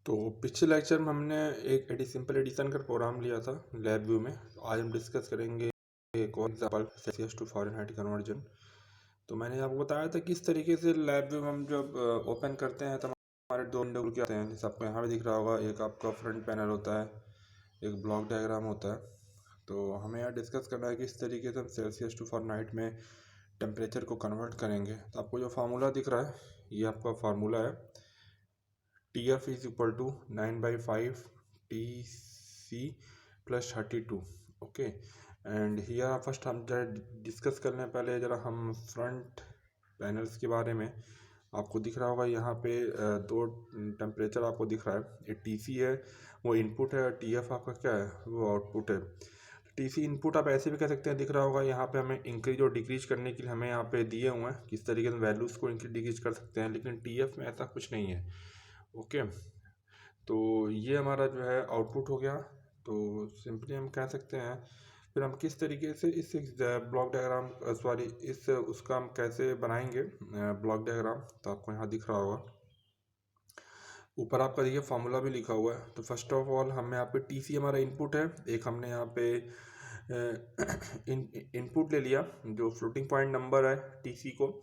तो पिछले लेक्चर में हमने एक सिंपल एडिशन का प्रोग्राम लिया था लैब व्यू में। आज हम डिस्कस करेंगे एक और example Celsius to Fahrenheit conversion. तो मैंने आपको बताया था किस तरीके से लैब व्यू में हम जब ओपन करते हैं तो हमारे दो विंडो क्या आते हैं। जैसे आपको यहाँ पे दिख रहा होगा, एक आपका फ्रंट पैनल होता है, एक ब्लॉक डायग्राम होता है। तो हमें यहाँ डिस्कस करना है कि किस तरीके से हम सेल्सियस टू फ़ारेनहाइट में टेम्परेचर को कन्वर्ट करेंगे। तो आपको जो फार्मूला दिख रहा है ये आपका फार्मूला है। TF is equal to 9/5 TC plus 32. Okay, and here first हम जरा डिस्कस करने पहले जरा हम फ्रंट पैनल्स के बारे में। आपको दिख रहा होगा यहाँ पे दो टेम्परेचर आपको दिख रहा है। ये TC है वो इनपुट है, TF आपका क्या है वो आउटपुट है। TC इनपुट आप ऐसे भी कह सकते हैं, दिख रहा होगा यहाँ पे हमें इंक्रीज और डिक्रीज करने के लिए हमें यहाँ पे दिए हुए हैं किस तरीके से वैल्यूज़ को इंक्रीज डिक्रीज कर सकते हैं, लेकिन TF में ऐसा कुछ नहीं है। ओके, तो ये हमारा जो है आउटपुट हो गया। तो सिंपली हम कह सकते हैं फिर हम किस तरीके से इस ब्लॉक डायग्राम सॉरी इस उसका हम कैसे बनाएंगे ब्लॉक डायग्राम। तो आपको यहाँ दिख रहा होगा ऊपर आपका देखिए फार्मूला भी लिखा हुआ है। तो फर्स्ट ऑफ ऑल हमें यहाँ पे TC हमारा इनपुट है, एक हमने यहाँ पे इनपुट ले लिया जो फ्लोटिंग पॉइंट नंबर है TC को।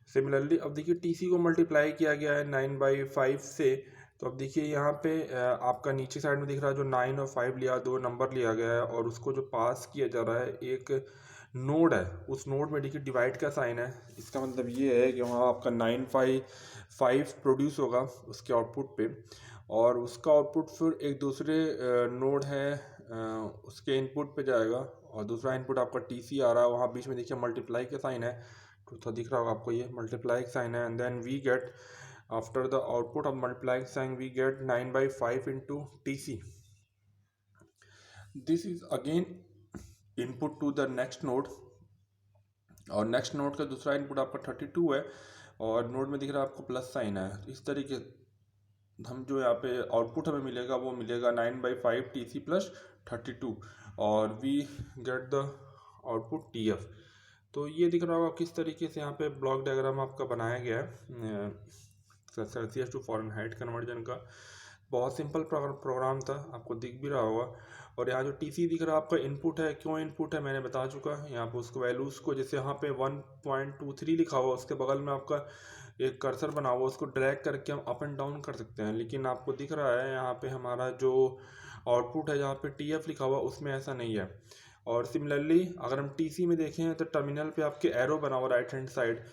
सिमिलरली अब देखिए TC को मल्टीप्लाई किया गया है 9/5 से। तो अब देखिए यहाँ पे आपका नीचे साइड में दिख रहा है जो 9 और 5 लिया, दो नंबर लिया गया है और उसको जो पास किया जा रहा है एक नोड है, उस नोड में देखिए डिवाइड का साइन है। इसका मतलब ये है कि वहाँ आपका 9/5 प्रोड्यूस होगा उसके आउटपुट पे, और उसका आउटपुट फिर एक दूसरे नोड है उसके इनपुट पे जाएगा, और दूसरा इनपुट आपका TC आ रहा है, वहाँ बीच में देखिए मल्टीप्लाई का साइन है। तो दिख रहा होगा आपको ये मल्टीप्लाई का साइन है, and then we get after the output of multiplying sign we get 9/5 into TC. This is again input to the next node, और नेक्स्ट नोड का दूसरा इनपुट आपका 32 है और नोड में दिख रहा है आपको प्लस साइन है। तो इस तरीके हम जो यहाँ पे आउटपुट हमें मिलेगा वो मिलेगा 9/5 TC plus 32, और we get the output TF। तो ये दिख रहा होगा किस तरीके से यहाँ पे ब्लॉक डायग्राम आपका बनाया गया है सेल्सियस टू फ़ारेनहाइट कन्वर्जन का। बहुत सिंपल प्रोग्राम था, आपको दिख भी रहा होगा। और यहाँ जो TC दिख रहा है आपका इनपुट है, क्यों इनपुट है मैंने बता चुका है। यहाँ पे उसको वैल्यूज़ को जैसे यहाँ पे 1.23 लिखा हुआ, उसके बगल में आपका एक कर्सर बना हुआ, उसको ड्रैग करके हम अप एंड डाउन कर सकते हैं। लेकिन आपको दिख रहा है यहाँ पे हमारा जो आउटपुट है जहाँ पे TF लिखा हुआ उसमें ऐसा नहीं है। और सिमिलरली अगर हम TC में देखें तो टर्मिनल पे आपके एरो बना हुआ राइट हैंड साइड,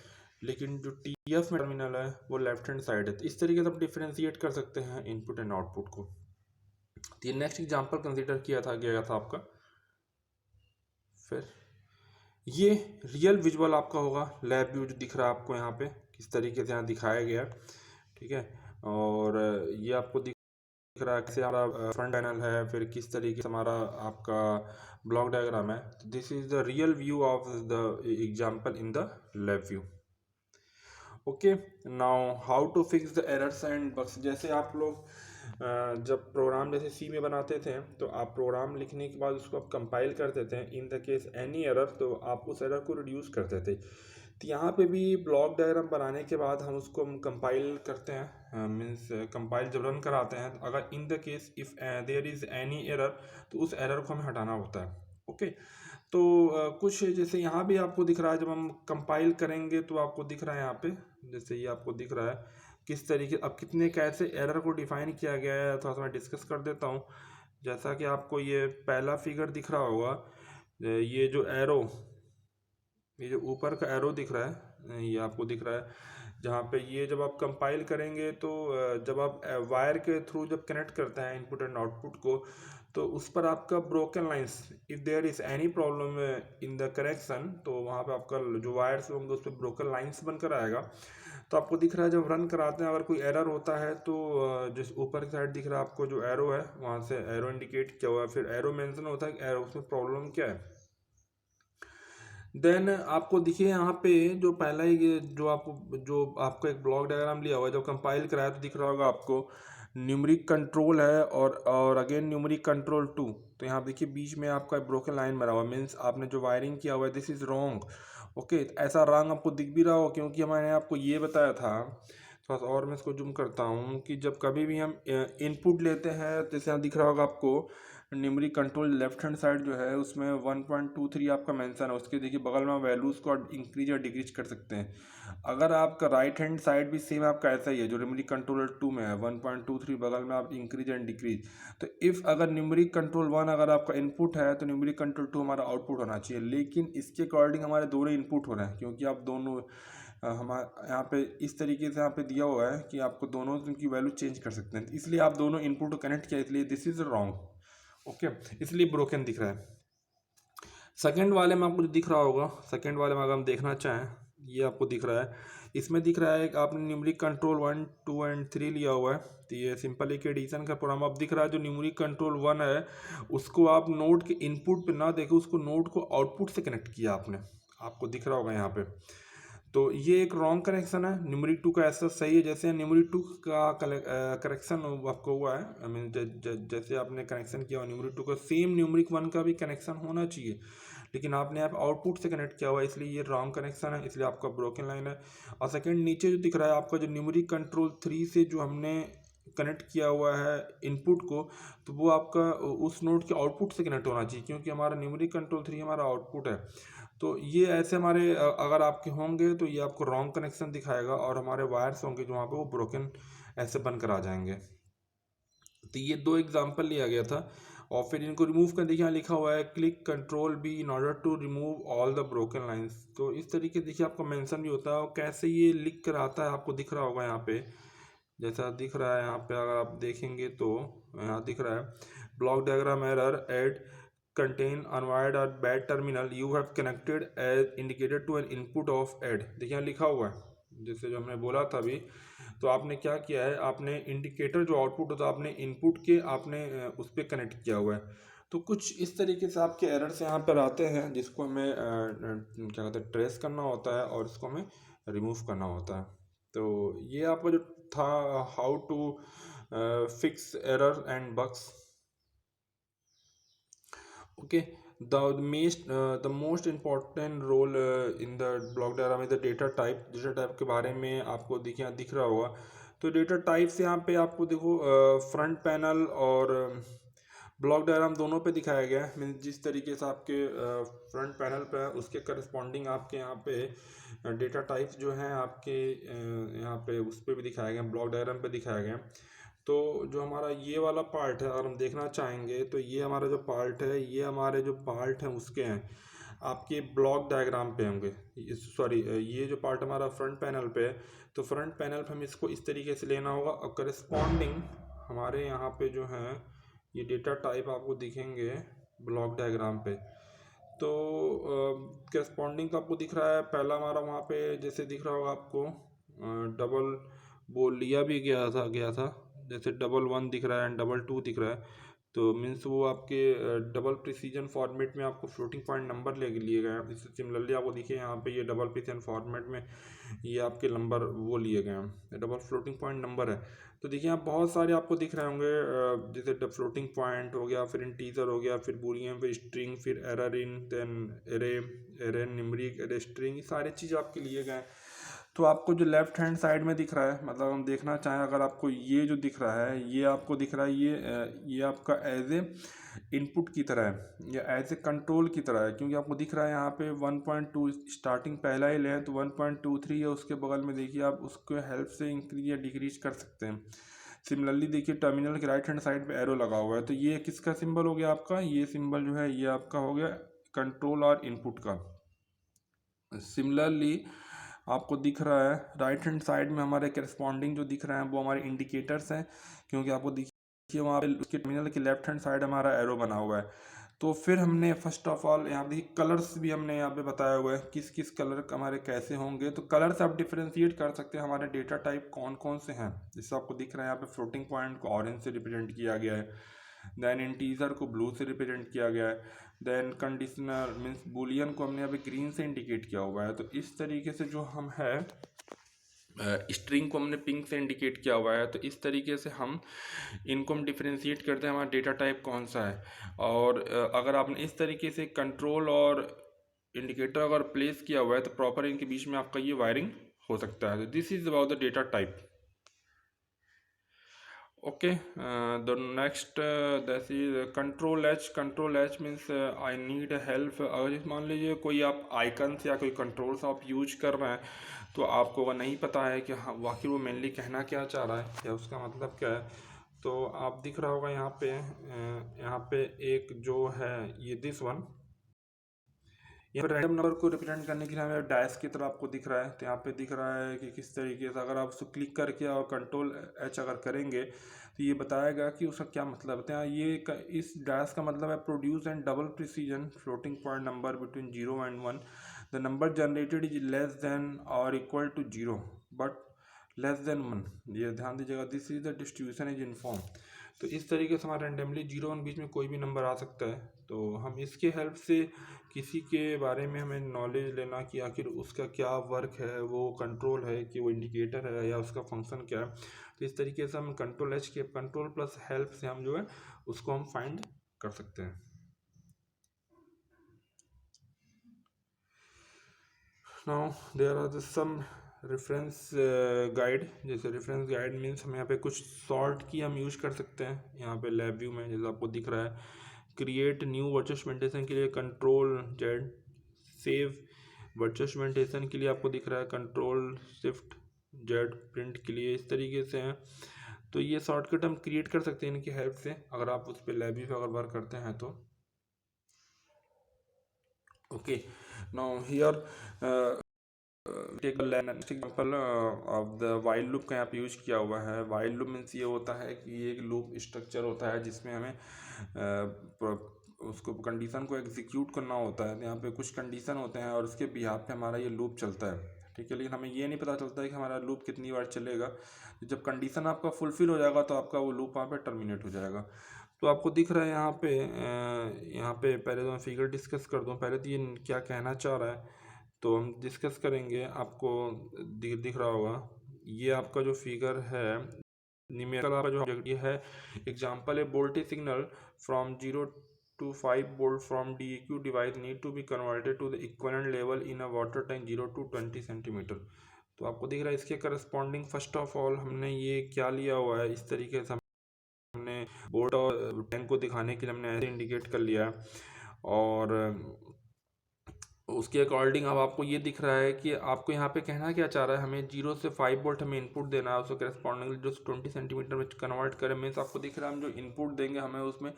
लेकिन जो TF में टर्मिनल है वो लेफ्ट हैंड साइड है। तो इस तरीके से आप डिफ्रेंशिएट कर सकते हैं इनपुट एंड आउटपुट को। तो ये नेक्स्ट एग्जांपल कंसीडर किया गया था आपका। फिर ये रियल विजुअल आपका होगा लैब व्यू जो दिख रहा है आपको यहाँ पे किस तरीके से यहाँ दिखाया गया, ठीक है। और ये आपको दिख रहा है कैसे हमारा फ्रंट पैनल है, फिर किस तरीके से हमारा आपका ब्लॉक डायग्राम है। This is the real view of the example in the LabVIEW. Okay, now how to fix the errors and bugs. जैसे आप लोग जब प्रोग्राम जैसे C में बनाते थे तो आप प्रोग्राम लिखने के बाद उसको आप कंपाइल करते थे, इन द केस एनी एरर तो आप उस एरर को रिड्यूस करते थे। तो यहाँ पे भी ब्लॉक डायग्राम बनाने के बाद हम उसको कंपाइल करते हैं, मीन्स कंपाइल जब रन कराते हैं तो अगर in the case if there is any error तो उस एरर को हमें हटाना होता है। ओके, तो कुछ जैसे यहाँ भी आपको दिख रहा है, जब हम कंपाइल करेंगे तो आपको दिख रहा है यहाँ पे जैसे ये आपको दिख रहा है किस तरीके अब कितने कैसे एरर को डिफाइन किया गया है, थोड़ा सा मैं डिस्कस कर देता हूँ। जैसा कि आपको ये पहला फिगर दिख रहा होगा, ये जो एरो, ये जो ऊपर का एरो दिख रहा है ये आपको दिख रहा है, जहाँ पे ये जब आप कंपाइल करेंगे तो जब आप वायर के थ्रू जब कनेक्ट करते हैं इनपुट एंड आउटपुट को तो उस पर आपका broken lines, if there is any problem in the correction तो वहाँ पे आपका जो वायर्स होंगे उस पर ब्रोकन लाइंस बनकर आएगा। तो आपको दिख रहा है जब रन कराते हैं अगर कोई एरर होता है तो जिस ऊपर की साइड दिख रहा है आपको जो एरो है वहाँ से एरो इंडिकेट किया हुआ है, फिर एरो मेंशन होता है कि एरो उसमें प्रॉब्लम क्या है। देन आपको दिखे यहाँ पे जो पहला ही जो आपको एक ब्लॉक डायग्राम लिया हुआ है, जब कंपाइल कराया तो दिख रहा होगा आपको न्यूमरिक कंट्रोल है और अगेन न्यूमरिक कंट्रोल 2। तो यहाँ देखिए बीच में आपका ब्रोकन लाइन बना हुआ, मीन्स आपने जो वायरिंग किया हुआ है दिस इज़ रॉन्ग। ओके, ऐसा रॉन्ग आपको दिख भी रहा हो क्योंकि मैंने आपको ये बताया था थोड़ा सा और मैं इसको जूम करता हूँ कि जब कभी भी हम इनपुट लेते हैं, तो जैसे यहाँ दिख रहा होगा आपको numeric control left hand side जो है उसमें 1.23 आपका मेंशन है, उसके देखिए बगल में वैल्यूज़ को इंक्रीज या डिक्रीज कर सकते हैं। अगर आपका राइट हैंड साइड भी सेम आपका ऐसा ही है, जो न्यूमेरिक कंट्रोल 2 में है 1.23 बगल में आप इंक्रीज एंड डिक्रीज। तो इफ़ अगर न्यूमेरिक कंट्रोल 1 अगर आपका इनपुट है तो न्यूमेरिक कंट्रोल 2 हमारा आउटपुट होना चाहिए, लेकिन इसके अकॉर्डिंग हमारे दोनों इनपुट हो रहे हैं, क्योंकि आप दोनों हमारे यहाँ पे इस तरीके से यहाँ पे दिया हुआ है कि आपको दोनों की वैल्यू चेंज कर सकते हैं, इसलिए आप दोनों इनपुट को कनेक्ट किया, इसलिए दिस इज रॉन्ग। ओके, इसलिए ब्रोकन दिख रहा है। सेकंड वाले में आपको जो दिख रहा होगा, सेकंड वाले में अगर हम देखना चाहें, ये आपको दिख रहा है, इसमें दिख रहा है कि आपने न्यूमेरिक कंट्रोल 1, 2 एंड 3 लिया हुआ है, तो ये सिंपल एक एडिशन का प्रोग्राम अब दिख रहा है। जो न्यूमेरिक कंट्रोल 1 है उसको आप नोड के इनपुट पे ना देखें, उसको नोड को आउटपुट से कनेक्ट किया आपने, आपको दिख रहा होगा यहाँ पे। तो ये एक रॉन्ग कनेक्शन है। न्यूमेरिक 2 का ऐसा सही है, जैसे न्यूमेरिक 2 का करेक्शन आपको हुआ है, आई मीन जैसे आपने कनेक्शन किया हुआ न्यूमेरिक 2 का, सेम न्यूमेरिक 1 का भी कनेक्शन होना चाहिए, लेकिन आपने आप आउटपुट से कनेक्ट किया हुआ है, इसलिए ये रॉन्ग कनेक्शन है, इसलिए आपका ब्रोकन लाइन है। और सेकंड नीचे जो दिख रहा है आपका, जो न्यूमेरिक कंट्रोल 3 से जो हमने कनेक्ट किया हुआ है इनपुट को, तो वो आपका उस नोड के आउटपुट से कनेक्ट होना चाहिए, क्योंकि हमारा न्यूमेरिक कंट्रोल 3 हमारा आउटपुट है। तो ये ऐसे हमारे अगर आपके होंगे तो ये आपको रॉन्ग कनेक्शन दिखाएगा, और हमारे वायर्स होंगे जो वहाँ पे वो ब्रोकन ऐसे बनकर आ जाएंगे। तो ये दो एग्जांपल लिया गया था, और फिर इनको रिमूव कर देखिए, यहाँ लिखा हुआ है click control B in order to remove all the broken lines. तो इस तरीके देखिए आपका मेंशन भी होता है, और कैसे ये लिख कर आता है आपको दिख रहा होगा यहाँ पे, जैसा दिख रहा है यहाँ पे अगर आप देखेंगे तो यहाँ दिख रहा है block diagram error add contain unwired or bad terminal you have connected as indicated to an input of add। देखिए यहाँ लिखा हुआ है, जैसे जो हमने बोला था अभी, तो आपने क्या किया है, आपने इंडिकेटर जो आउटपुट होता है आपने इनपुट के आपने उस पर कनेक्ट किया हुआ है। तो कुछ इस तरीके से आपके एरर्स यहाँ पर आते हैं, जिसको हमें क्या कहते हैं ट्रेस करना होता है, और इसको हमें रिमूव करना होता है। तो ये आपका जो था how to fix error and bugs. Okay, the most important role in the block diagram is the data type। data type के बारे में आपको देखिए यहाँ दिख रहा होगा, तो डेटा टाइप से यहाँ पे आपको देखो फ्रंट पैनल और ब्लॉक डायग्राम दोनों पे दिखाया गया है। मीन्स जिस तरीके से आपके फ्रंट पैनल पे उसके करस्पॉन्डिंग आपके यहाँ पे डेटा टाइप्स जो हैं आपके यहाँ पे उस पर भी दिखाया गया, ब्लॉक डायग्राम पे दिखाया गया। तो जो हमारा ये वाला पार्ट है अगर हम देखना चाहेंगे, तो ये हमारा जो पार्ट है, ये हमारे जो पार्ट हैं उसके हैं आपके ब्लॉक डायग्राम पे होंगे, सॉरी ये जो पार्ट हमारा फ्रंट पैनल पे है, तो फ्रंट पैनल पे हमें इसको इस तरीके से लेना होगा, और करस्पॉन्डिंग हमारे यहाँ पे जो है ये डेटा टाइप आपको दिखेंगे ब्लॉक डायग्राम पे। तो करस्पॉन्डिंग का आपको दिख रहा है, पहला हमारा वहाँ पे जैसे दिख रहा होगा आपको डबल वो लिया भी गया था, जैसे डबल 1 दिख रहा है एंड डबल 2 दिख रहा है, तो मीन्स वो आपके डबल प्रिसीजन फॉर्मेट में आपको फ्लोटिंग पॉइंट नंबर ले लिए गए हैं। इससे सिमिलरली आपको देखिए यहाँ पे ये डबल प्रिसीजन फॉर्मेट में ये आपके नंबर वो लिए गए हैं, डबल फ्लोटिंग पॉइंट नंबर है। तो देखिए यहाँ बहुत सारे आपको दिख रहे होंगे, जैसे फ्लोटिंग पॉइंट हो गया, फिर इंटीजर हो गया, फिर बूलियन, फिर स्ट्रिंग, फिर error in, then array numeric, array string, ये सारे चीज़ आपके लिए गए। तो आपको जो लेफ्ट हैंड साइड में दिख रहा है, मतलब हम देखना चाहें अगर आपको ये जो दिख रहा है, ये आपको दिख रहा है, ये आपका एज ए इनपुट की तरह है या एज ए कंट्रोल की तरह है, क्योंकि आपको दिख रहा है यहाँ पे 1.2 स्टार्टिंग पहला ही लें तो 1.23 है, उसके बगल में देखिए आप उसके हेल्प से इंक्रीज या डिक्रीज कर सकते हैं। सिमिलरली देखिए टर्मिनल के राइट हैंड साइड पे एरो लगा हुआ है, तो ये किसका सिंबल हो गया आपका, ये सिंबल जो है ये आपका हो गया कंट्रोल और इनपुट का। सिमिलरली आपको दिख रहा है राइट हैंड साइड में हमारे करस्पॉन्डिंग जो दिख रहे हैं वो हमारे इंडिकेटर्स हैं, क्योंकि आपको देखिए वहाँ पे उसके टर्मिनल के लेफ्ट हैंड साइड हमारा एरो बना हुआ है। तो फिर हमने फर्स्ट ऑफ ऑल यहाँ देखिए कलर्स भी हमने यहाँ पे बताया हुआ है, किस किस कलर हमारे कैसे होंगे, तो कलर से आप डिफ्रेंशिएट कर सकते हैं हमारे डेटा टाइप कौन कौन से हैं। जैसे आपको दिख रहा है यहाँ पे फ्लोटिंग पॉइंट को ऑरेंज से रिप्रेजेंट किया गया है, देन इंटीजर को ब्लू से रिप्रेजेंट किया गया है, देन कंडीशनल मीन्स बूलियन को हमने अभी ग्रीन से इंडिकेट किया हुआ है। तो इस तरीके से जो हम है स्ट्रिंग को हमने पिंक से इंडिकेट किया हुआ है। तो इस तरीके से हम इनको हम डिफ्रेंशिएट करते हैं हमारा डेटा टाइप कौन सा है। और अगर आपने इस तरीके से कंट्रोल और इंडिकेटर अगर प्लेस किया हुआ है तो प्रॉपर इनके बीच में आपका ये वायरिंग हो सकता है। This is about the data type. Okay, the next that is control H. Control H means I need help. अगर जैसे मान लीजिए कोई आप आइकन्स या कोई कंट्रोल्स आप यूज कर रहे हैं, तो आपको अगर नहीं पता है कि हाँ वाकई वो मेनली कहना क्या चाह रहा है या उसका मतलब क्या है, तो आप दिख रहा होगा यहाँ पे एक जो है ये दिस वन, यहाँ पर रैंडम नंबर को रिप्रेजेंट करने के लिए हमें डैश की तरह आपको दिख रहा है। तो यहाँ पे दिख रहा है कि किस तरीके से अगर आप उसको क्लिक करके और कंट्रोल एच अगर करेंगे तो ये बताएगा कि उसका क्या मतलब है। तो यहाँ इस डैश का मतलब है produce and double precision floating point number between 0 and 1। The number generated is less than और equal to 0 but less than 1। ये ध्यान दीजिएगा, this is the distribution is inform. तो इस तरीके से हमारा रैंडमली 0 और बीच में कोई भी नंबर आ सकता है। तो हम इसके हेल्प से किसी के बारे में हमें नॉलेज लेना कि आखिर उसका क्या वर्क है, वो कंट्रोल है कि वो इंडिकेटर है या उसका फंक्शन क्या है, तो इस तरीके से हम कंट्रोल एच के कंट्रोल प्लस हेल्प से हम जो है उसको हम फाइंड कर सकते हैं। Now there are some reference guide. जैसे रेफरेंस गाइड मीन्स हम यहाँ पे कुछ सॉर्ट की हम यूज कर सकते हैं। यहाँ पे लैब व्यू में जैसे आपको दिख रहा है, क्रिएट न्यू वर्चुअल इंस्ट्रूमेंटेशन के लिए control Z, save virtual instrumentation के लिए आपको दिख रहा है कंट्रोल शिफ्ट जेड, प्रिंट के लिए इस तरीके से हैं। तो ये शॉर्टकट हम क्रिएट कर सकते हैं इनकी हेल्प से, अगर आप उस पर लैब व्यू पे अगर वर्क करते हैं तो। Okay, now here take next example of the while loop का यहाँ पे यूज किया हुआ है। वाइल लूप मीन्स ये होता है कि ये एक लूप स्ट्रक्चर होता है जिसमें हमें उसको कंडीशन को एग्जीक्यूट करना होता है। तो यहाँ पे कुछ कंडीशन होते हैं और उसके बिहाफ पे हमारा ये लूप चलता है, ठीक है। लेकिन हमें ये नहीं पता चलता है कि हमारा लूप कितनी बार चलेगा। जब कंडीशन आपका फुलफिल हो जाएगा तो आपका वो लूप वहाँ पे टर्मिनेट हो जाएगा। तो आपको दिख रहा है यहाँ पे पहले तो मैं फिगर डिस्कस कर दूँ। पहले तो ये क्या कहना चाह रहा है तो हम डिस्कस करेंगे। आपको दिख रहा होगा ये आपका जो फिगर है न्यूमेरिकल आपका जो ऑब्जेक्ट ये है एग्जांपल है voltage signal from 0 to 5 volt from DEQ device need to be converted to the equivalent level in a water tank 0 to 20 centimetre. तो आपको दिख रहा है इसके करस्पॉन्डिंग फर्स्ट ऑफ ऑल हमने ये क्या लिया हुआ है, इस तरीके से हमने बोल्ट और टैंक को दिखाने के लिए हमने ऐसे इंडिकेट कर लिया। और उसके अकॉर्डिंग अब आपको ये दिख रहा है कि आपको यहाँ पे कहना क्या चाह रहा है, हमें 0 से 5 वोल्ट हमें इनपुट देना है, उसको करस्पॉन्डिंग जो 20 सेंटीमीटर में कन्वर्ट करें। मीन्स आपको दिख रहा है हम जो इनपुट देंगे हमें उसमें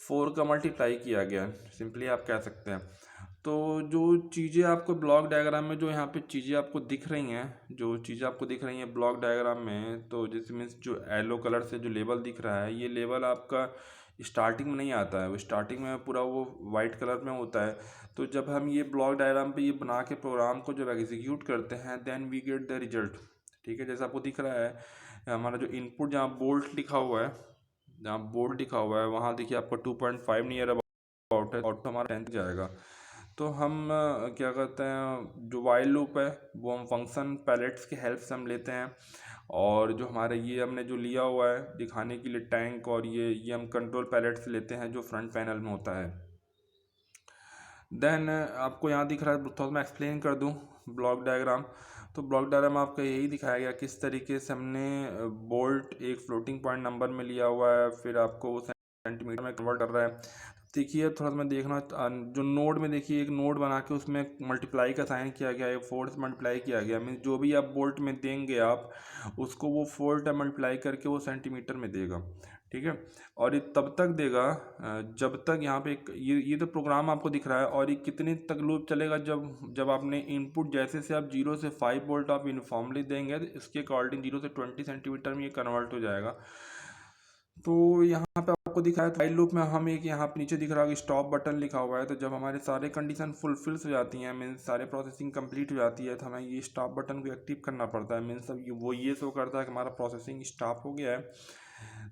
4 का मल्टीप्लाई किया गया, सिंपली आप कह सकते हैं। तो जो चीज़ें आपको ब्लॉक डायग्राम में जो यहाँ पे चीज़ें आपको दिख रही हैं, जो चीज़ें आपको दिख रही हैं ब्लॉक डायग्राम में, तो जैसे मीन्स जो येलो कलर से जो लेबल दिख रहा है ये लेबल आपका स्टार्टिंग में नहीं आता है, वो स्टार्टिंग में पूरा वो वाइट कलर में होता है। तो जब हम ये ब्लॉक डायग्राम पे ये बना के प्रोग्राम को जब एग्जीक्यूट करते हैं then we get the result, ठीक है। जैसा आपको दिख रहा है हमारा जो इनपुट जहाँ बोल्ट लिखा हुआ है, जहाँ बोल्ट लिखा हुआ है वहाँ देखिए आपको 2.5 नियर अबाउट है और तो हमारा 10 जाएगा। तो हम क्या करते हैं जो वाइल लूप है वो हम फंक्शन पैलेट्स की हेल्प से हम लेते हैं। और जो हमारे ये हमने जो लिया हुआ है दिखाने के लिए टैंक और ये हम कंट्रोल पैलेट से लेते हैं जो फ्रंट पैनल में होता है। देन आपको यहाँ दिख रहा है, थोड़ा मैं एक्सप्लेन कर दूँ ब्लॉक डायग्राम। तो ब्लॉक डायग्राम आपका यही दिखाया गया किस तरीके से हमने बोल्ट एक फ्लोटिंग पॉइंट नंबर में लिया हुआ है, फिर आपको वो सेंटीमीटर में कन्वर्ट कर रहा है। देखिए थोड़ा सा मैं देखना जो नोड में देखिए एक नोड बना के उसमें मल्टीप्लाई का साइन किया गया है, 4 से मल्टीप्लाई किया गया। मीन जो भी आप बोल्ट में देंगे आप उसको वो 4 टाइम मल्टीप्लाई करके वो सेंटीमीटर में देगा, ठीक है। और ये तब तक देगा जब तक यहाँ पे ये तो प्रोग्राम आपको दिख रहा है और ये कितने तक लूप चलेगा, जब आपने इनपुट जैसे से आप 0 से 5 वोल्ट आप यूनिफॉर्मली देंगे तो इसके अकॉर्डिंग 0 से 20 सेंटीमीटर में ये कन्वर्ट हो जाएगा। तो यहाँ पे आपको दिखाया था वाइल लूप में हम एक यहाँ पे नीचे दिख रहा है कि स्टॉप बटन लिखा हुआ है। तो जब हमारे सारे कंडीशन फुलफिल्स हो जाती हैं, मीन्स सारे प्रोसेसिंग कंप्लीट हो जाती है, तो हमें ये स्टॉप बटन को एक्टिव करना पड़ता है। मीन्स अब वो ये शो करता है कि हमारा प्रोसेसिंग स्टॉप हो गया है।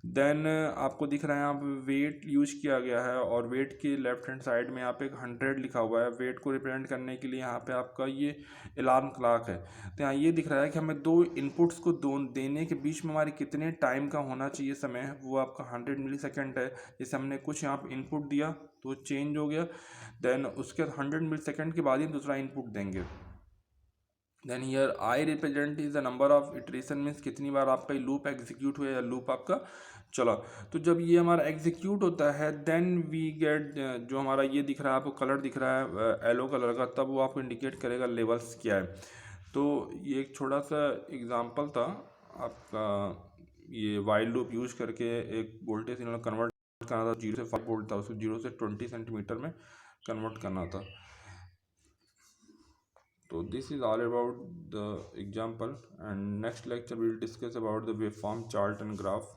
देन आपको दिख रहा है यहाँ पे वेट यूज किया गया है और वेट के लेफ्ट हैंड साइड में यहाँ पे 100 लिखा हुआ है। वेट को रिप्रेजेंट करने के लिए यहाँ पे आपका ये अलार्म क्लॉक है। तो यहाँ ये दिख रहा है कि हमें दो इनपुट्स को देने के बीच में हमारे कितने टाइम का होना चाहिए समय, वो आपका 100 मिली सेकेंड है। जैसे हमने कुछ यहाँ पे इनपुट दिया तो चेंज हो गया, देन उसके 100 मिली सेकेंड के बाद ही दूसरा इनपुट देंगे। Then here I represent is the number of iteration, means कितनी बार आपका लूप एग्जीक्यूट हुआ या लूप आपका चला। तो जब ये हमारा एग्जीक्यूट होता है देन वी गेट, जो हमारा ये दिख रहा है आपको कलर दिख रहा है येलो कलर का, तब वो आपको इंडिकेट करेगा लेवल्स क्या है। तो ये एक छोटा सा एग्जांपल था आपका, ये वाइल लूप यूज करके एक वोल्टेज सिग्नल कन्वर्ट करना था, 0 से 5 वोल्ट था, उसको 0 से 20 सेंटीमीटर में कन्वर्ट करना था। So this is all about the example, and next lecture we will discuss about the waveform chart and graph.